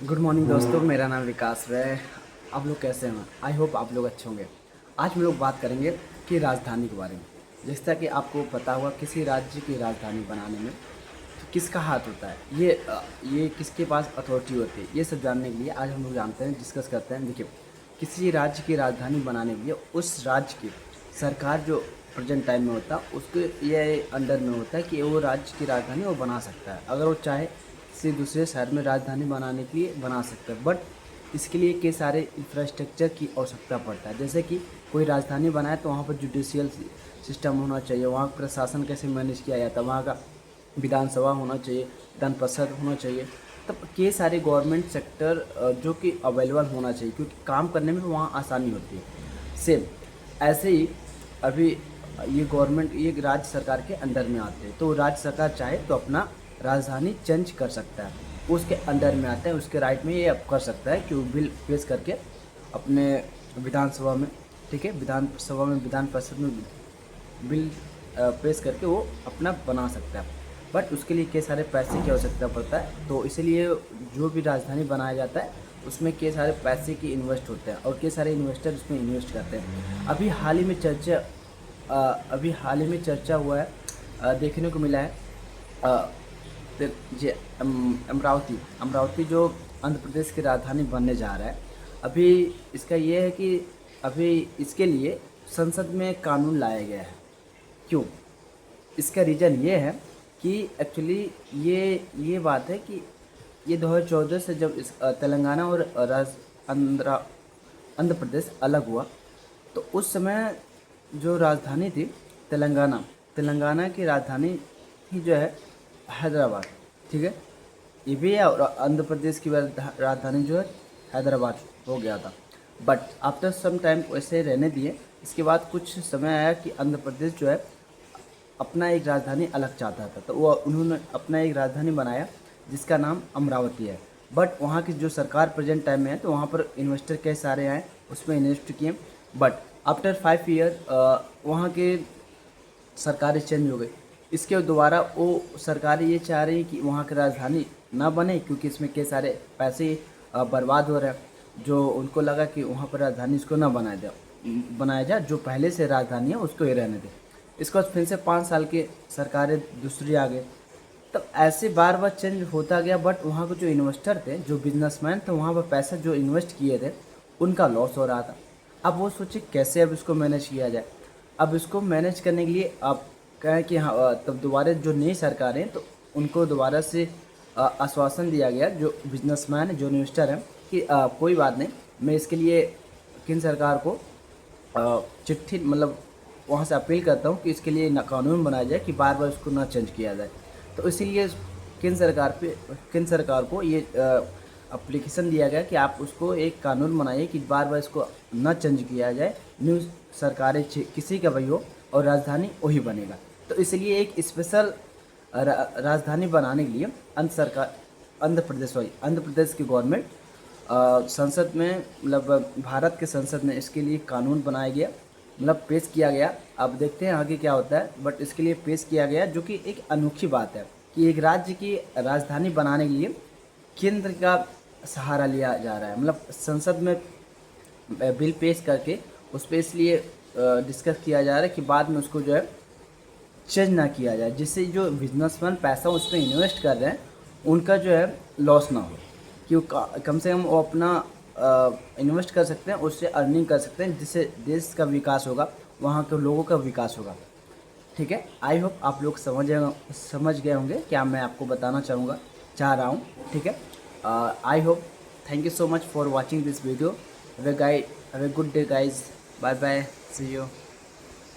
Good morning दोस्तों, मेरा नाम विकास है। आप लोग कैसे हैं? आई होप आप लोग अच्छे होंगे। आज हम लोग बात करेंगे कि राजधानी के बारे में। जैसा कि आपको पता होगा, किसी राज्य की राजधानी बनाने में तो किसका हाथ होता है, ये किसके पास अथॉरिटी होती है, ये सब जानने के लिए आज हम लोग जानते हैं, डिस्कस करते हैं। देखिए, किसी राज्य की राजधानी बनाने के लिए उस राज्य की सरकार जो प्रेजेंट टाइम में होता है उसके ये अंडर में होता है कि वो राज्य की राजधानी वो बना सकता है। अगर वो चाहे किसी दूसरे शहर में राजधानी बनाने के लिए बना सकता है, बट इसके लिए कई सारे इंफ्रास्ट्रक्चर की आवश्यकता पड़ता है। जैसे कि कोई राजधानी बनाए तो वहाँ पर जुडिशियल सिस्टम होना चाहिए, वहाँ का प्रशासन कैसे मैनेज किया जाता है, वहाँ का विधानसभा होना चाहिए, विधान परिषद होना चाहिए। तब कई सारे गवर्नमेंट सेक्टर जो कि अवेलेबल होना चाहिए, क्योंकि काम करने में वहाँ आसानी होती है। सेम ऐसे ही अभी ये गवर्नमेंट, ये राज्य सरकार के अंडर में आते हैं, तो राज्य सरकार चाहे तो अपना राजधानी चेंज कर सकता है, उसके अंडर में आता है, उसके राइट में ये अब कर सकता है कि वो बिल पेश करके अपने विधानसभा में, ठीक है, विधानसभा में, विधान परिषद में बिल पेश करके वो अपना बना सकता है। बट उसके लिए कई सारे पैसे की आवश्यकता पड़ता है, तो इसलिए जो भी राजधानी बनाया जाता है उसमें कई सारे पैसे की इन्वेस्ट होते हैं और कई सारे इन्वेस्टर उसमें इन्वेस्ट करते हैं। अभी हाल ही में चर्चा हुआ है, देखने को मिला है, अ, जे अमरावती जो आंध्र प्रदेश की राजधानी बनने जा रहा है। अभी इसका ये है कि अभी इसके लिए संसद में कानून लाया गया है। क्यों? इसका रीज़न ये है कि एक्चुअली ये बात है कि ये 2014 से जब इस तेलंगाना और आंध्र आंध्र प्रदेश अलग हुआ, तो उस समय जो राजधानी थी तेलंगाना की राजधानी थी जो है हैदराबाद, ठीक है। ये भी है, और आंध्र प्रदेश की राजधानी जो है हैदराबाद हो गया था। बट आफ्टर सम टाइम वैसे रहने दिए। इसके बाद कुछ समय आया कि आंध्र प्रदेश जो है अपना एक राजधानी अलग चाहता था, तो वो उन्होंने अपना एक राजधानी बनाया जिसका नाम अमरावती है। बट वहाँ की जो सरकार प्रेजेंट टाइम में है, तो वहाँ पर इन्वेस्टर कई सारे आए, उसमें इन्वेस्ट किए। बट आफ्टर 5 ईयर वहाँ के सरकारें चेंज हो गई। इसके दोबारा वो सरकारें ये चाह रही हैं कि वहाँ की राजधानी ना बने, क्योंकि इसमें कई सारे पैसे बर्बाद हो रहे हैं। जो उनको लगा कि वहाँ पर राजधानी इसको ना बनाया जाए, जो पहले से राजधानी है उसको ही रहने दें। इसके बाद फिर से 5 साल की सरकारें दूसरी आ गई। तब ऐसे बार बार चेंज होता गया, बट वहाँ के जो इन्वेस्टर थे, जो बिजनेसमैन थे, वहाँ पर पैसा जो इन्वेस्ट किए थे उनका लॉस हो रहा था। अब वो सोचे कैसे अब इसको मैनेज किया जाए। अब इसको मैनेज करने के लिए अब कहें कि हाँ, तब दोबारा जो नई सरकारें, तो उनको दोबारा से आश्वासन दिया गया, जो बिजनेसमैन है, जो इन्वेस्टर हैं, कि कोई बात नहीं, मैं इसके लिए केंद्र सरकार को चिट्ठी, मतलब वहाँ से अपील करता हूँ कि इसके लिए कानून बनाया जाए कि बार बार इसको ना चेंज किया जाए। तो इसीलिए केंद्र सरकार को ये अप्लीकेशन दिया गया कि आप उसको एक कानून बनाइए कि बार बार इसको न चेंज किया जाए, न्यू सरकारें किसी का भी हो और राजधानी वही बनेगा। तो इसलिए एक स्पेशल राजधानी बनाने के लिए आंध्र प्रदेश की गवर्नमेंट संसद में, मतलब भारत के संसद में इसके लिए कानून बनाया गया, मतलब पेश किया गया। अब देखते हैं आगे क्या होता है, बट इसके लिए पेश किया गया, जो कि एक अनोखी बात है कि एक राज्य की राजधानी बनाने के लिए केंद्र का सहारा लिया जा रहा है। मतलब संसद में बिल पेश करके उस पर इसलिए डिस्कस किया जा रहा है कि बाद में उसको जो है चेंज ना किया जाए, जिससे जो बिजनेसमैन पैसा उसमें इन्वेस्ट कर रहे हैं उनका जो है लॉस ना हो, कि वो कम से कम वो अपना इन्वेस्ट कर सकते हैं, उससे अर्निंग कर सकते हैं, जिससे देश का विकास होगा, वहाँ के लोगों का विकास होगा। ठीक है, आई होप आप लोग समझ गए होंगे क्या मैं आपको बताना चाह रहा हूँ। ठीक है, I hope, thank you so much for watching this video. Have a good day guys, bye bye, see you.